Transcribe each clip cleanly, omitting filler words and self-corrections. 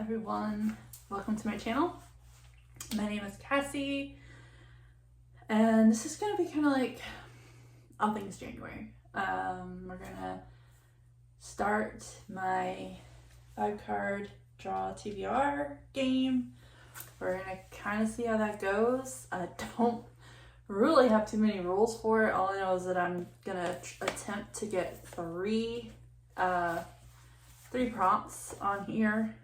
everyone, welcome to my channel. My name is Cassie, and this is going to be kind of like all things January. We're going to start my 5-card draw TBR game. We're going to kind of see how that goes. I don't really have too many rules for it. All I know is that I'm going to attempt to get three prompts on here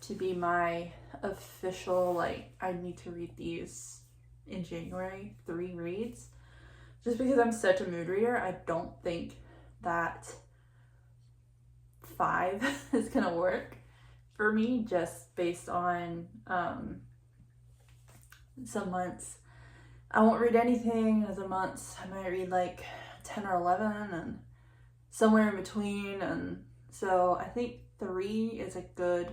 to be my official, like, I need to read these in January, 3 reads. Just because I'm such a mood reader, I don't think that 5 is gonna work for me, just based on some months I won't read anything. Other months I might read like 10 or 11 and somewhere in between, and so I think 3 is a good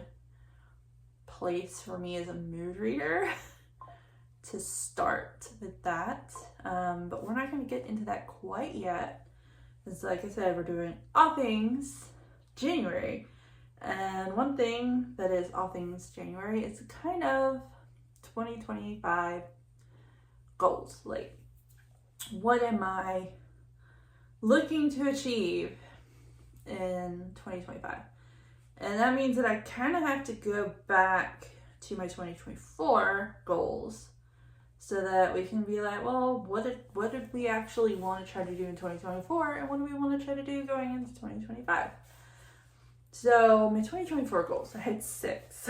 place for me as a mood reader to start with that. But we're not going to get into that quite yet. Because like I said, we're doing all things January. And one thing that is all things January is kind of 2025 goals. Like, what am I looking to achieve in 2025? And that means that I kind of have to go back to my 2024 goals so that we can be like, well, what did we actually want to try to do in 2024, and what do we want to try to do going into 2025? So my 2024 goals, I had 6.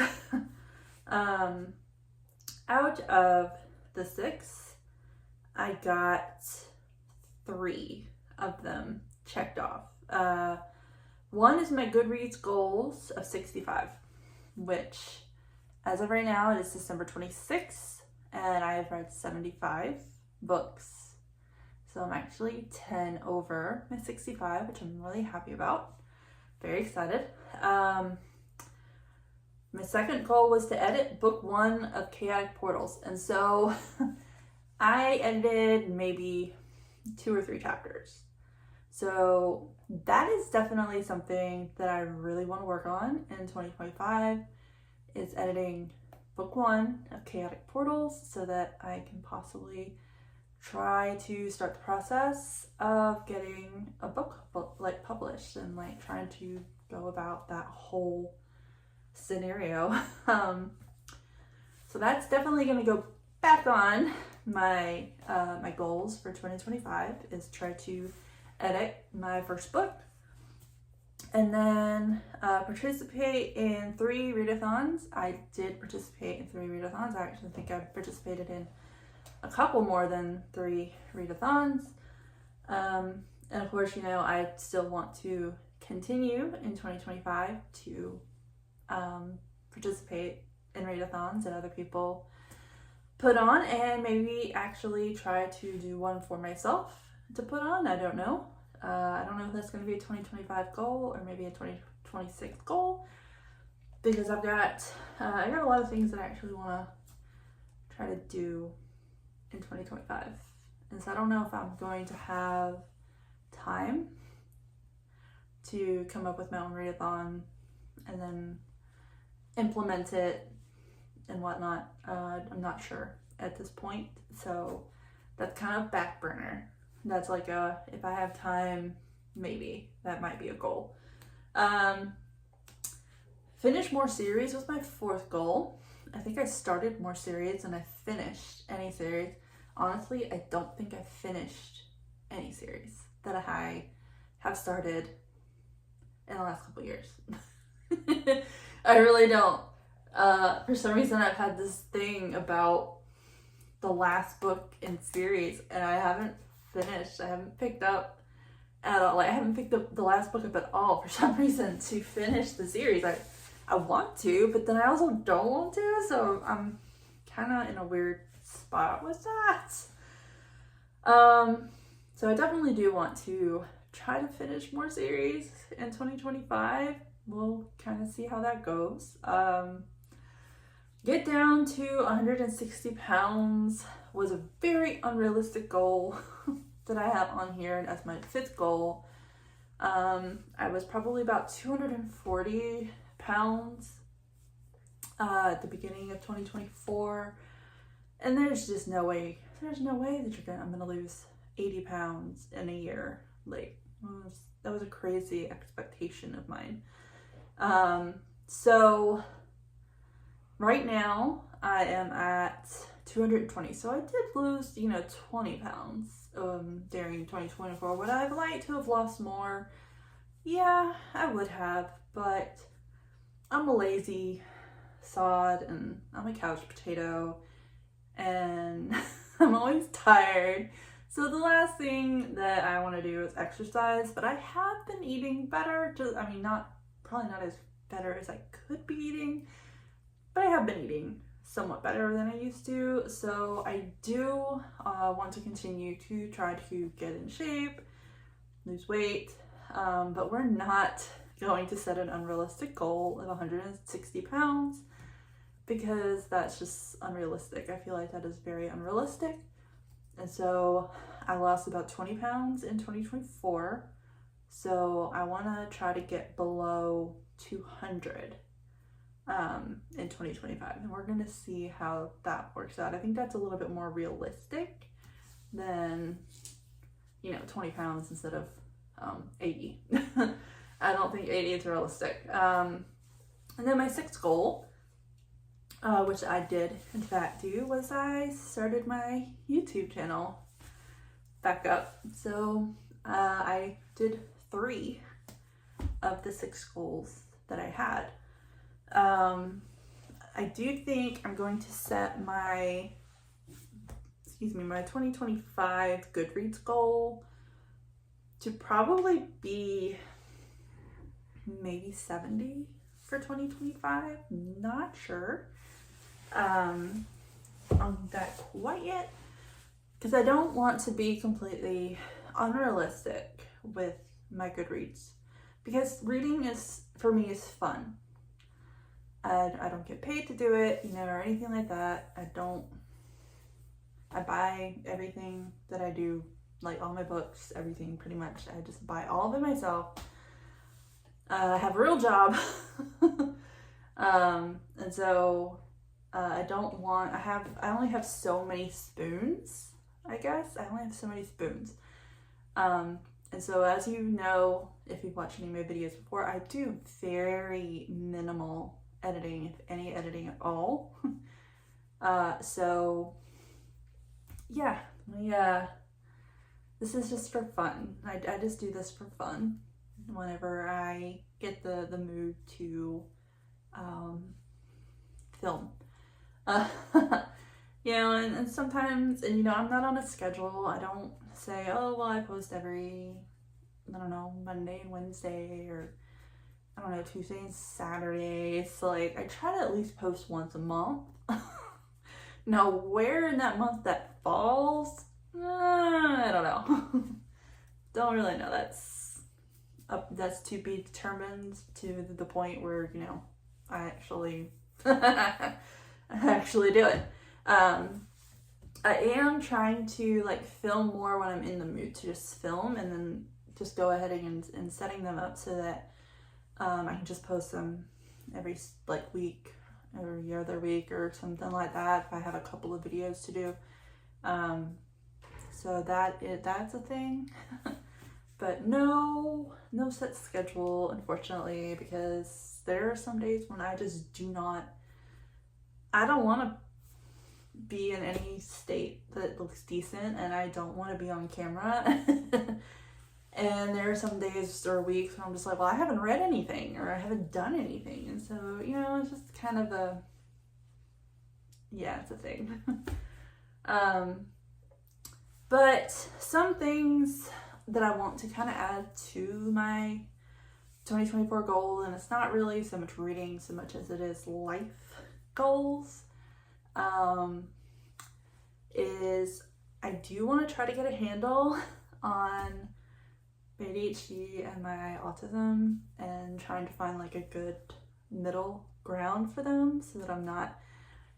Out of the 6, I got 3 of them checked off. One is my Goodreads goals of 65, which as of right now, it is December 26th, and I have read 75 books. So I'm actually 10 over my 65, which I'm really happy about. Very excited. My second goal was to edit book 1 of Chaotic Portals. And so I edited maybe 2 or 3 chapters. So that is definitely something that I really want to work on in 2025, is editing book 1 of Chaotic Portals so that I can possibly try to start the process of getting a book like published, and like trying to go about that whole scenario. So that's definitely going to go back on my my goals for 2025, is try to edit my first book, and then participate in 3 readathons. I did participate in 3 readathons. I actually think I participated in a couple more than 3 readathons. And of course, you know, I still want to continue in 2025 to participate in readathons that other people put on, and maybe actually try to do one for myself to put on. I don't know. I don't know if that's going to be a 2025 goal or maybe a 2026 goal, because I got a lot of things that I actually want to try to do in 2025, and so I don't know if I'm going to have time to come up with my own readathon and then implement it and whatnot. I'm not sure at this point, so that's kind of back burner. That's like if I have time, maybe that might be a goal. Finish more series was my 4th goal. I think I started more series than I finished any series. Honestly, I don't think I finished any series that I have started in the last couple years. I really don't. For some reason, I've had this thing about the last book in series, and I haven't finished. I haven't picked up at all. Like, I haven't picked up the last book up at all for some reason to finish the series. I want to, but then I also don't want to, so I'm kind of in a weird spot with that. So I definitely do want to try to finish more series in 2025. We'll kind of see how that goes. Get down to 160 pounds was a very unrealistic goal that I have on here as my 5th goal. I was probably about 240 pounds at the beginning of 2024. And there's just no way that I'm gonna lose 80 pounds in a year. Like, that was a crazy expectation of mine. So right now I am at 220. So I did lose, 20 pounds during 2024. Would I have liked to have lost more? Yeah, I would have, but I'm a lazy sod and I'm a couch potato and I'm always tired. So the last thing that I want to do is exercise, but I have been eating better. Probably not as better as I could be eating, but I have been eating somewhat better than I used to. So I do want to continue to try to get in shape, lose weight, but we're not going to set an unrealistic goal of 160 pounds because that's just unrealistic. I feel like that is very unrealistic. And so I lost about 20 pounds in 2024. So I want to try to get below 200 in 2025. And we're going to see how that works out. I think that's a little bit more realistic than, 20 pounds instead of 80. I don't think 80 is realistic. And then my sixth goal, which I did in fact do, was I started my YouTube channel back up. So I did 3 of the 6 goals that I had. I do think I'm going to set my 2025 Goodreads goal to probably be maybe 70 for 2025. Not sure on that quite yet, because I don't want to be completely unrealistic with my Goodreads, because reading for me is fun. I don't get paid to do it, or anything like that. I buy everything that I do, like all my books, everything pretty much. I just buy all of it myself. I have a real job. And so I only have so many spoons, I guess. I only have so many spoons. And so as you know, if you've watched any of my videos before, I do very minimal editing, if any editing at all. So yeah, this is just for fun. I just do this for fun whenever I get the mood to film. And sometimes, I'm not on a schedule. I don't say, oh, well, I post every, Monday and Wednesday, or Tuesday and Saturday. So I try to at least post once a month. Now, where in that month that falls, I don't know. Don't really know. That's to be determined, to the point where, I actually do it. I am trying to film more when I'm in the mood to just film, and then just go ahead and setting them up so that I can just post them every week, every other week or something like that if I have a couple of videos to do. So that's a thing. But no set schedule, unfortunately, because there are some days when I just I don't want to be in any state that looks decent, and I don't want to be on camera. And there are some days or weeks when I'm just like, well, I haven't read anything, or I haven't done anything. And so, it's just kind of it's a thing. But some things that I want to kind of add to my 2024 goal, and it's not really so much reading so much as it is life goals, is I do want to try to get a handle on my ADHD and my autism, and trying to find a good middle ground for them, so that I'm not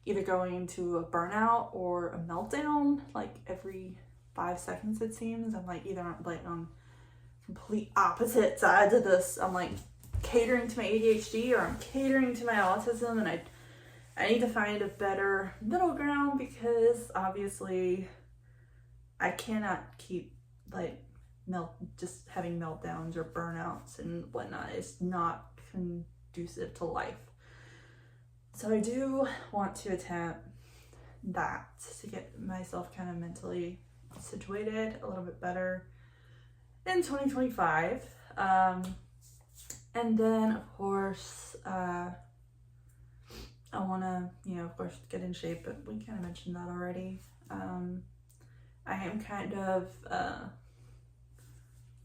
either going to a burnout or a meltdown every 5 seconds. It seems I'm either on complete opposite sides of this. I'm catering to my ADHD, or I'm catering to my autism, and I need to find a better middle ground because obviously I cannot keep like just having meltdowns or burnouts and whatnot. It's not conducive to life. So I do want to attempt that to get myself kind of mentally situated a little bit better in 2025. And then of course, I want to, of course, get in shape, but we kind of mentioned that already. I am kind of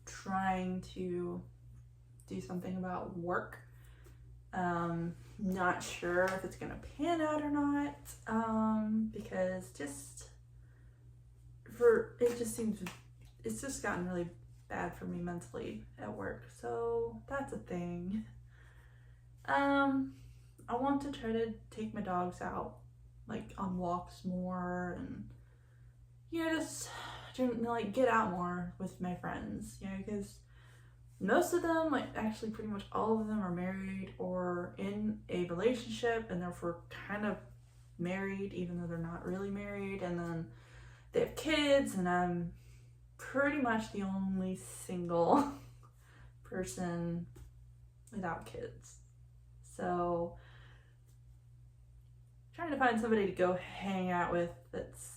trying to do something about work. Not sure if it's gonna pan out or not, because it's just gotten really bad for me mentally at work, so that's a thing. I want to try to take my dogs out, like on walks more, and just like get out more with my friends, because most of them, like actually pretty much all of them, are married or in a relationship, and therefore kind of married even though they're not really married, and then they have kids, and I'm pretty much the only single person without kids. So trying to find somebody to go hang out with that's,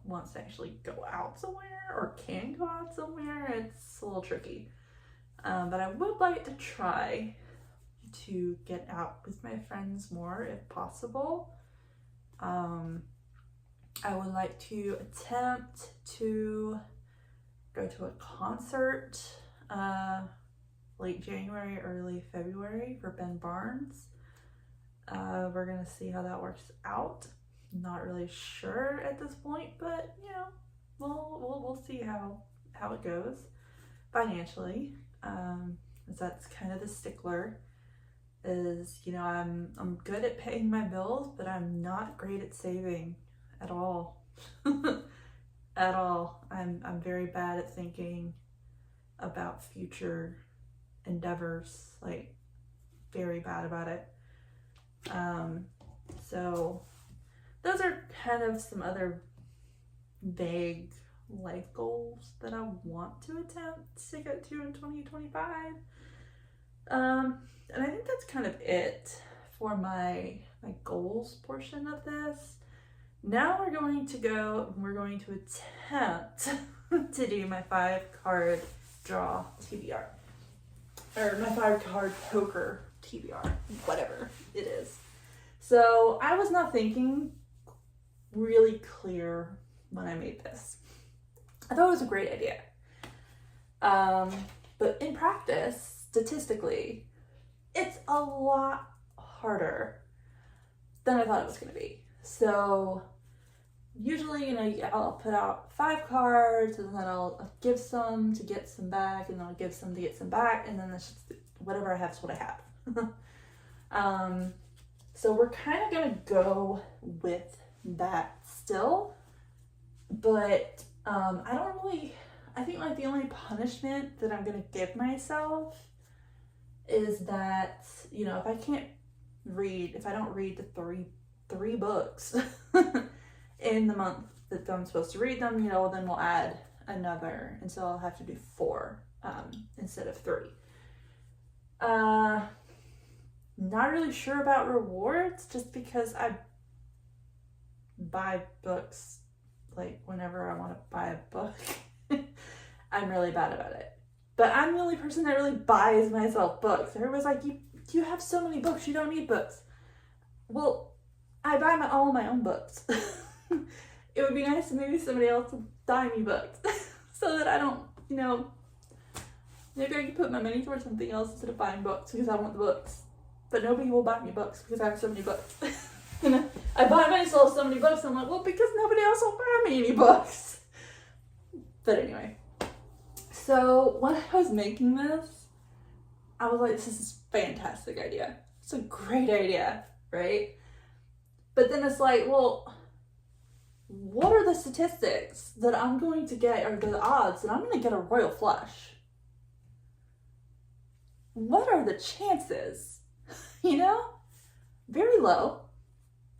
wants to actually go out somewhere or can go out somewhere, it's a little tricky. But I would like to try to get out with my friends more if possible. I would like to attempt to go to a concert late January, early February for Ben Barnes. We're gonna see how that works out. Not really sure at this point, but we'll see how it goes financially. That's kind of the stickler. Is I'm good at paying my bills, but I'm not great at saving at all. At all. I'm very bad at thinking about future endeavors, like very bad about it. So those are kind of some other vague life goals that I want to attempt to get to in 2025. And I think that's kind of it for my goals portion of this. Now we're going to attempt to do my 5-card draw TBR. Or my 5-card poker TBR, whatever it is. So I was not thinking really clear when I made this. I thought it was a great idea. But in practice, statistically, it's a lot harder than I thought it was going to be. So usually, I'll put out 5 cards, and then I'll give some to get some back, and then I'll give some to get some back, and then it's just, whatever I have is what I have. So we're kind of going to go with that still, but I think the only punishment that I'm going to give myself is that, if I don't read the three books in the month that I'm supposed to read them, then we'll add another, and so I'll have to do 4 instead of 3. Not really sure about rewards, just because I buy books whenever I want to buy a book. I'm really bad about it. But I'm the only person that really buys myself books. Everybody's like, you have so many books, you don't need books. Well, I buy all my own books. It would be nice if maybe somebody else would buy me books so that I don't, maybe I could put my money towards something else instead of buying books because I want the books. But nobody will buy me books because I have so many books. And I buy myself so many books, I'm like, well, because nobody else will buy me any books. But anyway. So when I was making this, I was like, this is a fantastic idea. It's a great idea, right? But then it's like, well, what are the statistics that I'm going to get, or the odds that I'm going to get a royal flush? What are the chances? Very low.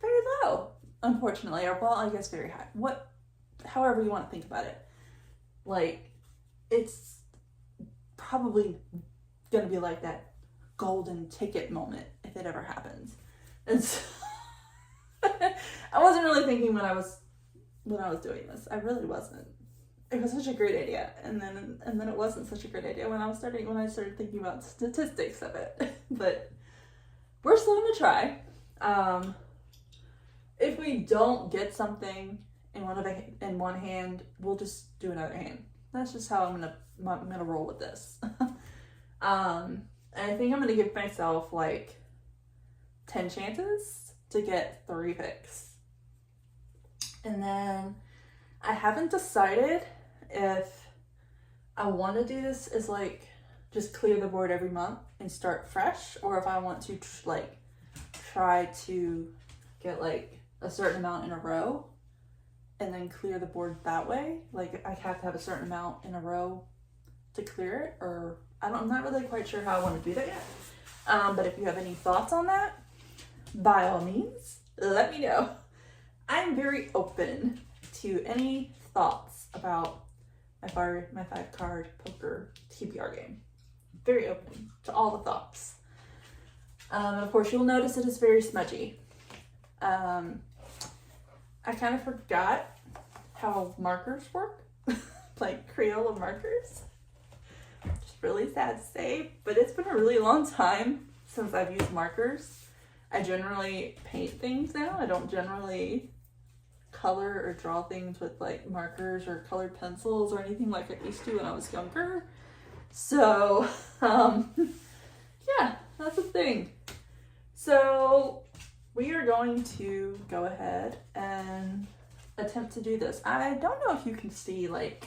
very low, unfortunately, or well, I guess very high. However you want to think about it. Like, it's probably gonna be like that golden ticket moment if it ever happens. And so I wasn't really thinking when I was doing this. I really wasn't. It was such a great idea, and then it wasn't such a great idea when I started thinking about statistics of it. But we're still gonna try. If we don't get something in one hand, we'll just do another hand. That's just how I'm gonna roll with this. And I think I'm gonna give myself like 10 chances to get 3 picks. And then I haven't decided if I want to do this as like just clear the board every month and start fresh, or if I want to like try to get like a certain amount in a row and then clear the board that way. Like I have to have a certain amount in a row to clear it, or I'm not really quite sure how I want to do that yet. But if you have any thoughts on that, by all means, let me know. I'm very open to any thoughts about my 5-card poker TBR game. Very open to all the thoughts. Of course, you'll notice it is very smudgy. I kind of forgot how markers work, like Crayola markers. Just really sad to say, but it's been a really long time since I've used markers. I generally paint things now. I don't generally color or draw things with like markers or colored pencils or anything like I used to when I was younger. So, yeah, that's the thing. So we are going to go ahead and attempt to do this. I don't know if you can see like,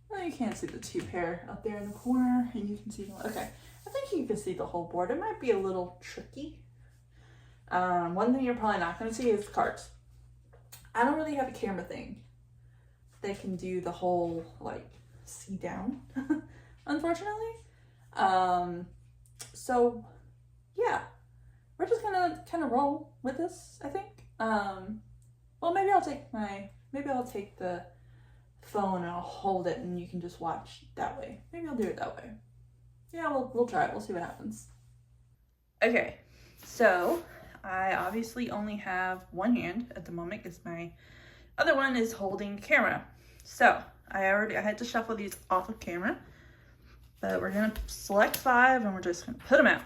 well, you can't see the 2 pair up there in the corner, and you can see, okay, I think you can see the whole board. It might be a little tricky. One thing you're probably not going to see is cards. I don't really have a camera thing that can do the whole like see down, unfortunately. So yeah, we're just gonna kind of roll with this, I think. Well, maybe I'll take the phone and I'll hold it and you can just watch that way. Maybe I'll do it that way. Yeah, we'll try it. We'll see what happens. Okay, so I obviously only have one hand at the moment because my other one is holding the camera. So I had to shuffle these off of camera, but we're gonna select 5 and we're just gonna put them out.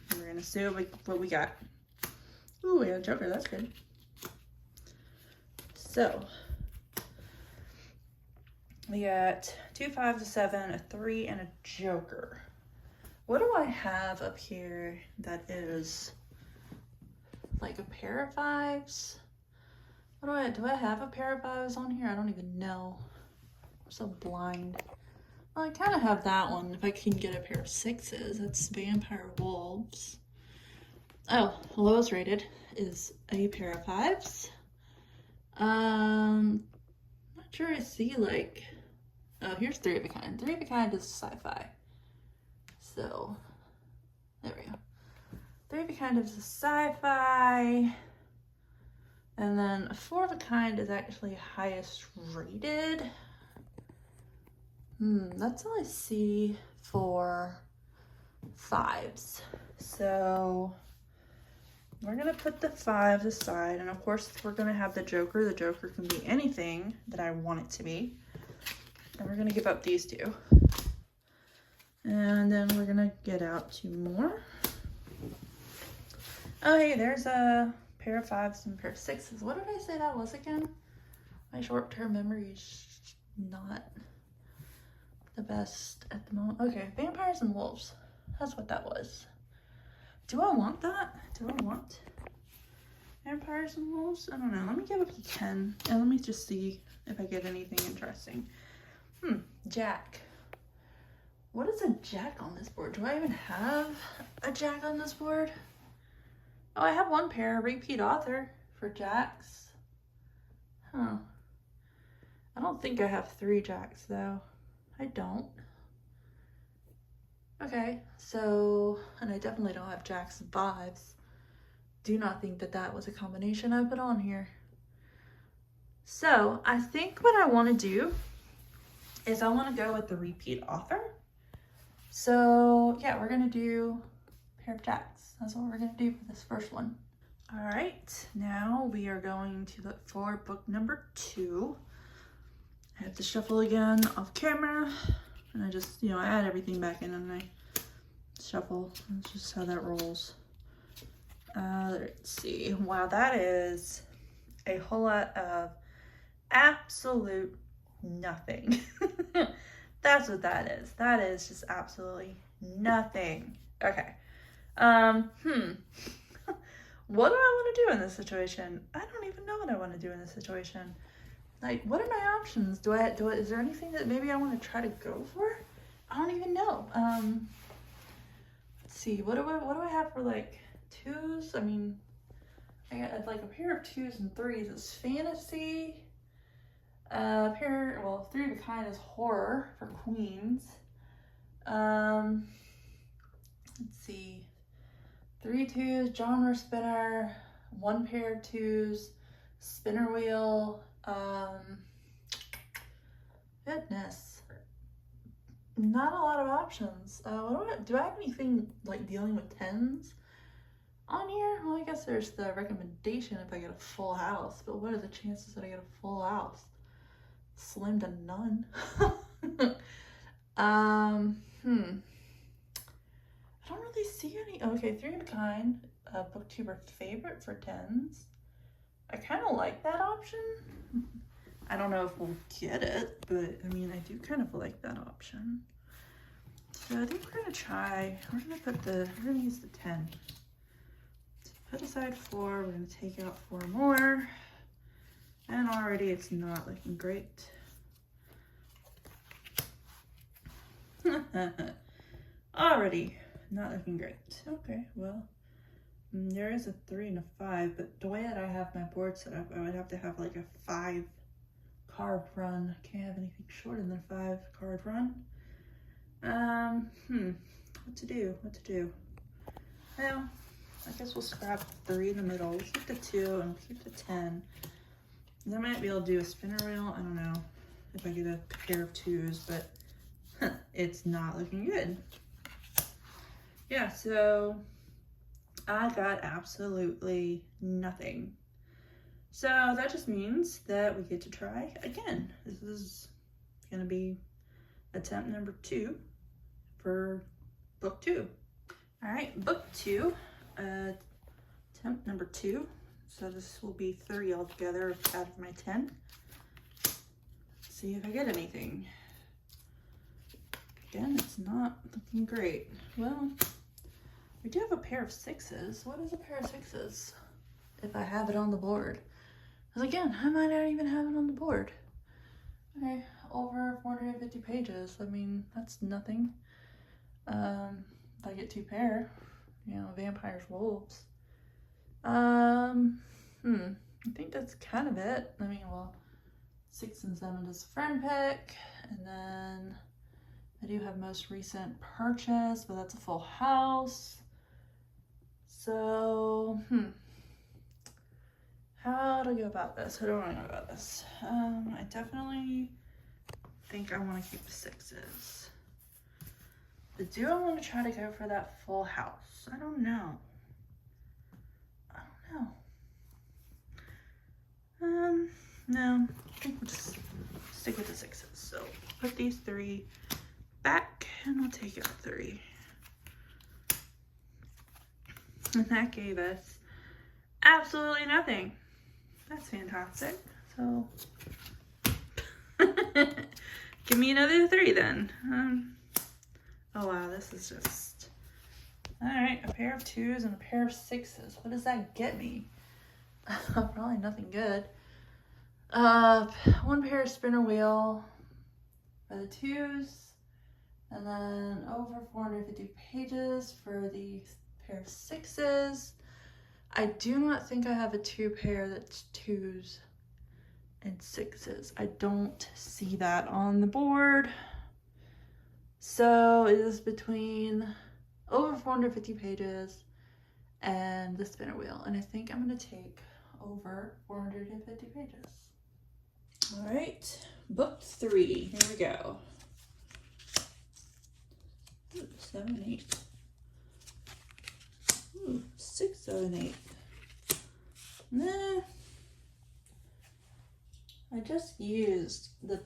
And we're gonna see what we got. Ooh, we got a joker, that's good. So we got 2 5s, a 7, a 3, and a joker. What do I have up here that is like a pair of 5s? Do I have a pair of 5s on here? I don't even know. I'm so blind. Well, I kind of have that one. If I can get a pair of 6s, that's Vampire Wolves. Oh, lowest rated is a pair of 5s. Not sure I see like, oh, here's 3 of a kind. 3 of a kind is sci-fi. So, there we go. 3 of a kind is a sci-fi. And then a 4 of a kind is actually highest rated. That's all I see for 5s. So we're gonna put the 5s aside, and of course we're gonna have the joker. The joker can be anything that I want it to be. And we're gonna give up these 2. And then we're gonna get out 2 more. Oh, hey, there's a pair of 5s and a pair of 6s. What did I say that was again? My short-term memory is not the best at the moment. Okay, vampires and wolves. That's what that was. Do I want that? Do I want vampires and wolves? I don't know. Let me give up to 10 and let me just see if I get anything interesting. Jack. What is a jack on this board? Do I even have a jack on this board? Oh, I have 1 pair, repeat author for jacks. Huh. I don't think I have 3 jacks though. I don't. Okay, so, and I definitely don't have jacks and 5s. do not think that that was a combination I put on here. So I think what I want to do is I want to go with the repeat author. So yeah, we're going to do a pair of jacks. That's what we're going to do for this first one. All right, now we are going to look for book number 2. I have to shuffle again off camera, and I just, I add everything back in and I shuffle. That's just how that rolls. Let's see. Wow, that is a whole lot of absolute nothing. That's what that is. That is just absolutely nothing. Okay. What do I want to do in this situation? I don't even know what I want to do in this situation. Like, what are my options? Is there anything that maybe I want to try to go for? I don't even know. Let's see. What do I have for like 2s? I mean, I got like a pair of 2s and 3s is fantasy. Well, 3 of a kind is horror for queens. Let's see. 3 2s, genre spinner, 1 pair of 2s, spinner wheel. Goodness. Not a lot of options. Do I have anything like dealing with 10s on here? Well, I guess there's the recommendation if I get a full house, but what are the chances that I get a full house? Slim to none. I don't really see any. Okay, 3 of a kind, booktuber favorite for 10s. I kind of like that option. I don't know if we'll get it, but I mean, I do kind of like that option. So I think we're gonna try. We're gonna use the 10. So put aside 4. We're gonna take out 4 more, and already it's not looking great. Already not looking great. Okay, well, there is a 3 and a 5, but the way that I have my board set up, I would have to have like a 5 card run. I can't have anything shorter than a 5 card run. What to do? Well, I guess we'll scrap 3 in the middle. We'll keep the 2 and we'll keep the 10. And I might be able to do a spinner wheel. I don't know if I get a pair of 2s, but it's not looking good. Yeah, so I got absolutely nothing. So that just means that we get to try again. This is gonna be attempt number 2 for book 2. All right, book 2, attempt number 2. So this will be 3 altogether out of my 10. Let's see if I get anything. Again, it's not looking great. Well, we do have a pair of 6s. What is a pair of 6s? If I have it on the board. Because again, I might not even have it on the board. Okay, over 450 pages. I mean, that's nothing. If I get 2 pair, vampires, wolves. I think that's kind of it. I mean, well, 6 and 7 is a friend pick, and then I do have most recent purchase, but that's a full house. So, how do I go about this? How do I want to go about this? I definitely think I want to keep the 6s. But do I want to try to go for that full house? I don't know. No, I think we'll just stick with the 6s. So put these 3 back and we'll take out 3. And that gave us absolutely nothing. That's fantastic. So give me another 3 then. Oh wow, this is just, all right, a pair of 2s and a pair of 6s. What does that get me? Probably nothing good. 1 pair of spinner wheel for the 2s, and then over 450 pages for the pair of 6s. I do not think I have a 2 pair that's 2s and 6s. I don't see that on the board. So it is between over 450 pages and the spinner wheel. And I think I'm gonna take over 450 pages. All right, book 3, here we go. Ooh, 7, 8. Ooh, 6, 7, 8. Nah. I just used the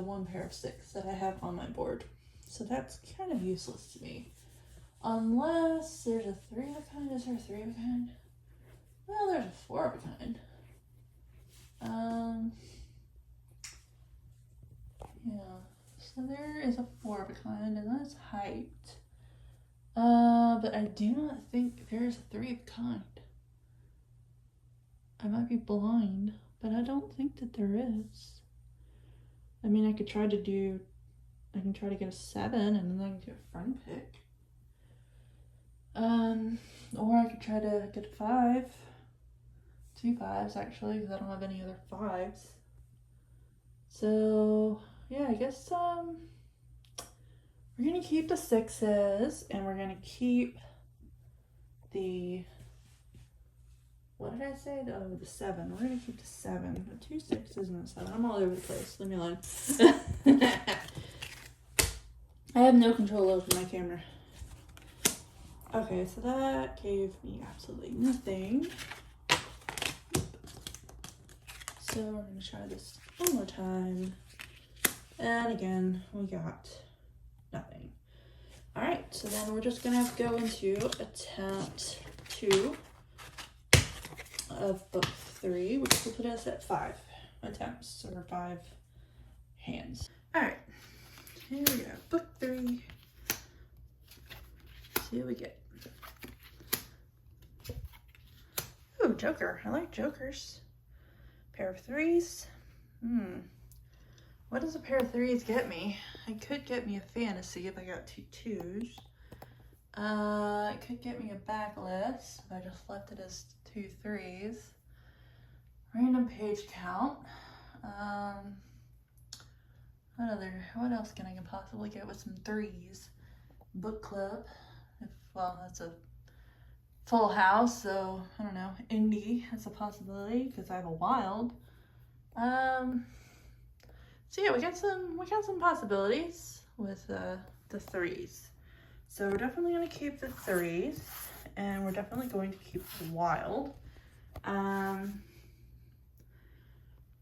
one pair of 6 that I have on my board. So that's kind of useless to me. Unless there's a 3 of a kind. Is there a 3 of a kind? Well, there's a 4 of a kind. Yeah. So there is a 4 of a kind, and that's height. But I do not think there is a 3 of a kind. I might be blind, but I don't think that there is. I mean, I can try to get a 7 and then I can do a front pick. Or I could try to get a 5. 2 5s actually, because I don't have any other 5s. So yeah, I guess we're gonna keep the 6s, and we're gonna keep the, what did I say? Oh, the 7. We're gonna keep the 7. The 2 6s and a 7. I'm all over the place. Leave me alone. I have no control over my camera. Okay, so that gave me absolutely nothing. So we're gonna try this one more time. And again, we got nothing. All right, so then we're just gonna have to go into attempt 2 of book 3, which will put us at 5 attempts, or 5 hands. All right, here we go, book 3. Let's see what we get. Ooh, Joker. I like Jokers. Pair of 3s. What does a pair of 3s get me? It could get me a fantasy if I got 2 2s. It could get me a backlist if I just left it as 2 3s. Random page count. What else can I possibly get with some 3s? Book club. Well, that's a full house, so I don't know. Indie, that's a possibility because I have a wild. So yeah, we got some possibilities with the 3s. So we're definitely gonna keep the 3s, and we're definitely going to keep the wild.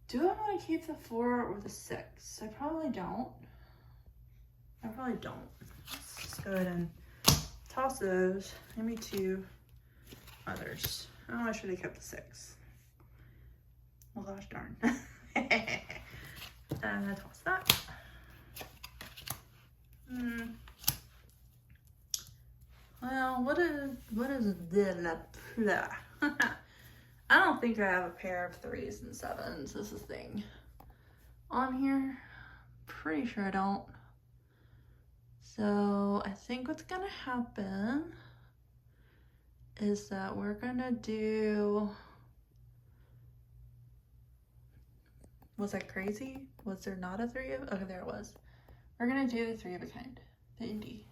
Do I want to keep the 4 or the 6? I probably don't. Let's just go ahead and toss those. Give me 2 others. Oh, I should have kept the 6. Well, gosh darn. Toss that. Well, what is this? I don't think I have a pair of 3s and 7s. This is the thing. On here, pretty sure I don't. So I think what's gonna happen is that we're gonna do, was that crazy? Was there not a 3 of, okay, there it was. We're gonna do the 3 of a kind, the indie.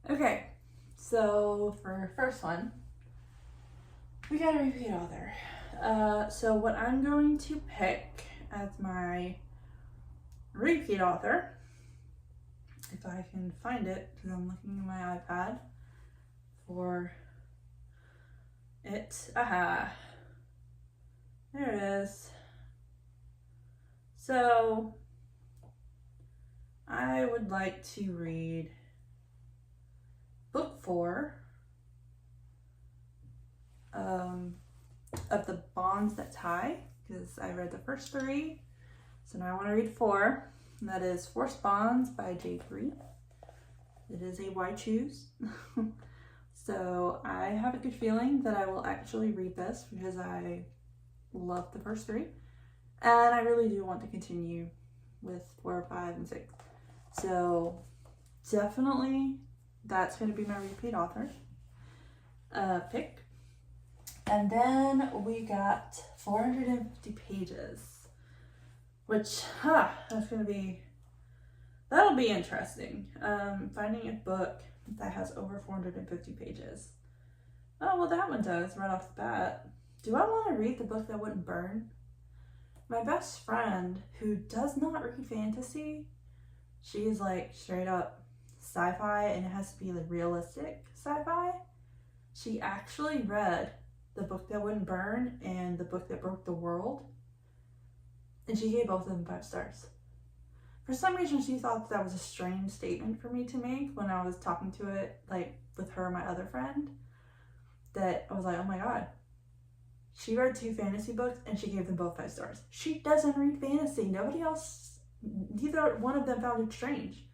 Okay, so for first one, we got a repeat author. So what I'm going to pick as my repeat author, if I can find it, because I'm looking at my iPad for it. Aha. There it is. So I would like to read book 4 of The Bonds That Tie, because I read the first 3, so now I want to read 4, and that is Forced Bonds by J. Bree. It is a why choose. So I have a good feeling that I will actually read this because I love the first 3, and I really do want to continue with 4, 5, and 6. So definitely that's going to be my repeat author pick. And then we got 450 pages, which, that'll be interesting. Finding a book that has over 450 pages. Oh, well, that one does right off the bat. Do I want to read the book that wouldn't burn? My best friend, who does not read fantasy, she is like straight up sci-fi, and it has to be like realistic sci-fi. She actually read The Book That Wouldn't Burn and The Book That Broke the World, and she gave both of them 5 stars. For some reason, she thought that was a strange statement for me to make when I was talking to it, like with her and my other friend. That I was like, oh my god, she read 2 fantasy books and she gave them both 5 stars. She doesn't read fantasy. Nobody else, neither one of them found it strange.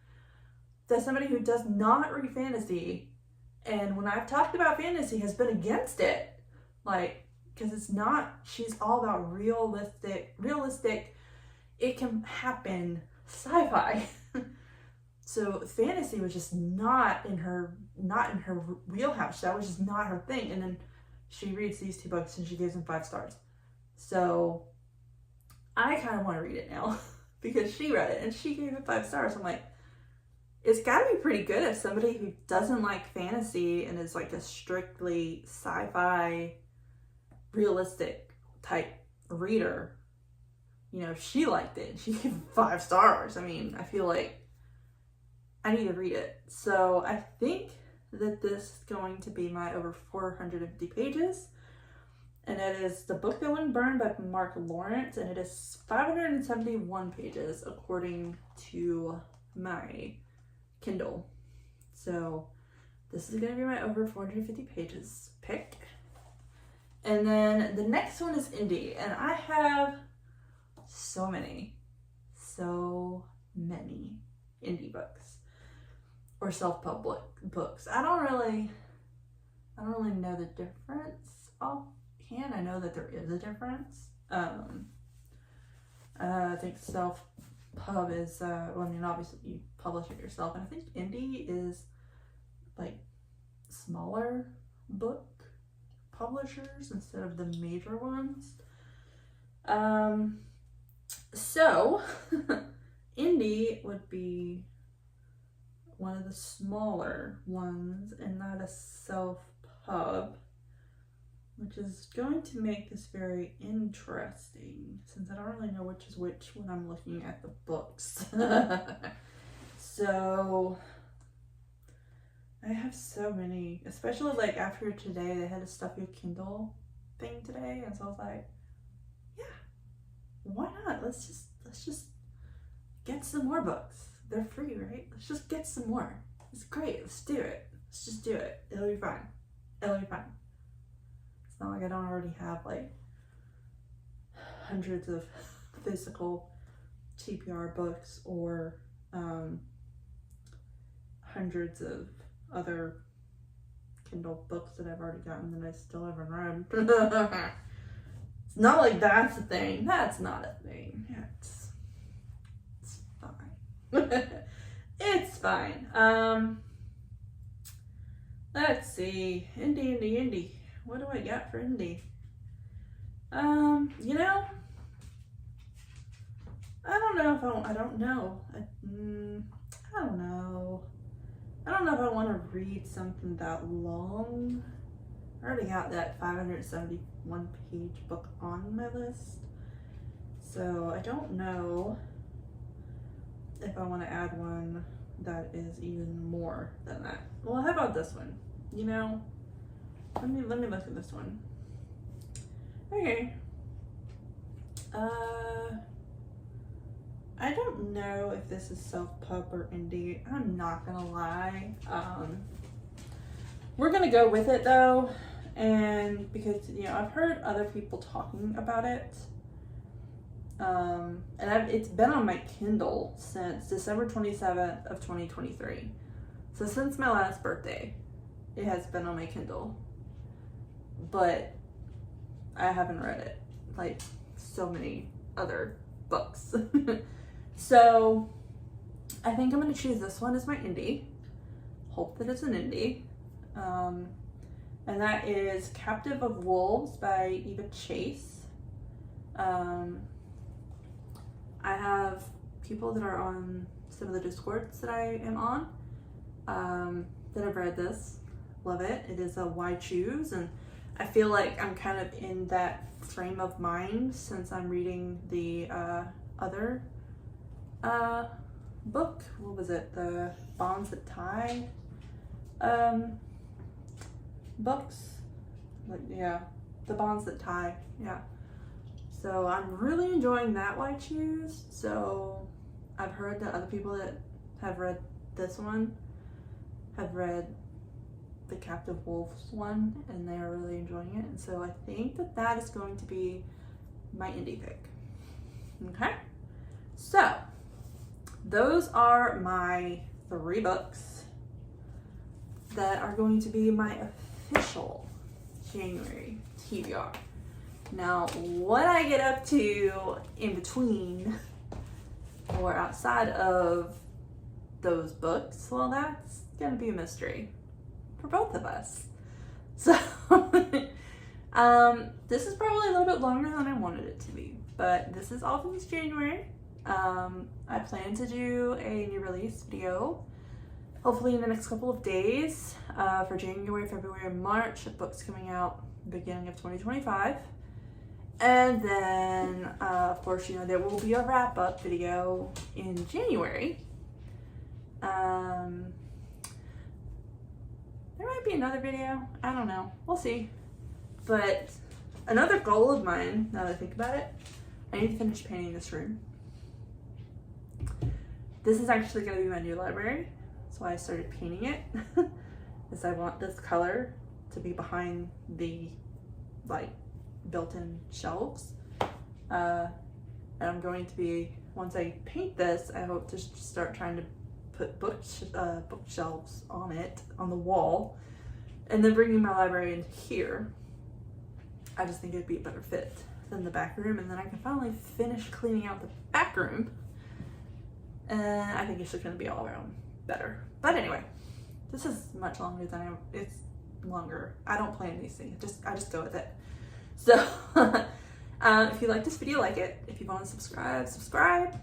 That somebody who does not read fantasy, and when I've talked about fantasy, has been against it. Like, because it's not, she's all about realistic, it can happen sci-fi. So fantasy was just not in her wheelhouse. That was just not her thing. And then she reads these 2 books and she gives them 5 stars. So I kind of want to read it now because she read it and she gave it 5 stars. I'm like, it's got to be pretty good if somebody who doesn't like fantasy and is like a strictly sci-fi, realistic type reader, you know, she liked it. She gave it 5 stars. I mean, I feel like I need to read it. So I think that this is going to be my over 450 pages. And it is The Book That Wouldn't Burn by Mark Lawrence. And it is 571 pages according to my Kindle. So this is going to be my over 450 pages pick. And then the next one is indie. And I have so many indie books. Or self-public books. I don't really know the difference offhand. I know that there is a difference. I think self-pub is, well, I mean, obviously you publish it yourself. And I think indie is like smaller book publishers instead of the major ones. So indie would be one of the smaller ones and not a self-pub, which is going to make this very interesting since I don't really know which is which when I'm looking at the books. So I have so many, especially like after today, they had a Stuff Your Kindle thing today, and so I was like, yeah, why not? Let's just get some more books. They're free, right? Let's just get some more. It's great. Let's do it. Let's just do it. It'll be fine. It'll be fine. It's not like I don't already have like hundreds of physical TBR books or hundreds of other Kindle books that I've already gotten that I still haven't read. It's not like that's a thing. That's not a thing. It's fine. It's fine. Let's see. Indie. What do I got for indie? You know, I don't know. I don't know if I want to read something that long. I already got that 571 page book on my list. So I don't know if I want to add one that is even more than that. Well, how about this one? You know, let me look at this one. Okay. I don't know if this is self-pub or indie. I'm not gonna lie. We're gonna go with it though, and because you know I've heard other people talking about it. And it's been on my Kindle since December 27th of 2023. So since my last birthday, it has been on my Kindle. But I haven't read it like so many other books. So I think I'm going to choose this one as my indie. Hope that it's an indie. And that is Captive of Wolves by Eva Chase. I have people that are on some of the Discords that I am on that have read this. love it. It is a why choose, and I feel like I'm kind of in that frame of mind since I'm reading the other book. What was it? The Bonds That Tie books. Like, yeah, The Bonds That Tie. Yeah. So I'm really enjoying that why choose. So I've heard that other people that have read this one have read the Captive Wolves one, and they are really enjoying it. And so I think that that is going to be my indie pick. Okay, so those are my 3 books that are going to be my official January TBR. Now, what I get up to in between or outside of those books, well, that's gonna be a mystery for both of us. So this is probably a little bit longer than I wanted it to be, but this is all things January. I plan to do a new release video hopefully in the next couple of days for January, February, and March. The book's coming out beginning of 2025. And then, of course, you know, there will be a wrap-up video in January. There might be another video. I don't know. We'll see. But another goal of mine, now that I think about it, I need to finish painting this room. This is actually going to be my new library. That's why I started painting it. Because I want this color to be behind the, like, built-in shelves. And I'm going to be, once I paint this, I hope to start trying to put bookshelves on it, on the wall, and then bringing my library into here. I just think it'd be a better fit than the back room, and then I can finally finish cleaning out the back room, and I think it's just going to be all around better. But anyway, this is much longer than it's longer. I don't plan these things. I just go with it. So if you like this video, like it. If you want to subscribe.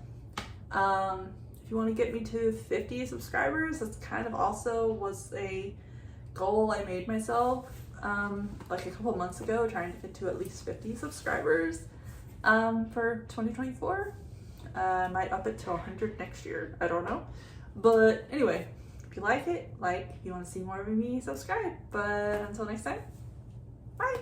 If you want to get me to 50 subscribers, that's kind of also was a goal I made myself like a couple months ago, trying to get to at least 50 subscribers for 2024. I might up it to 100 next year. I don't know. But anyway, if you like it, if you want to see more of me, subscribe. But until next time, bye.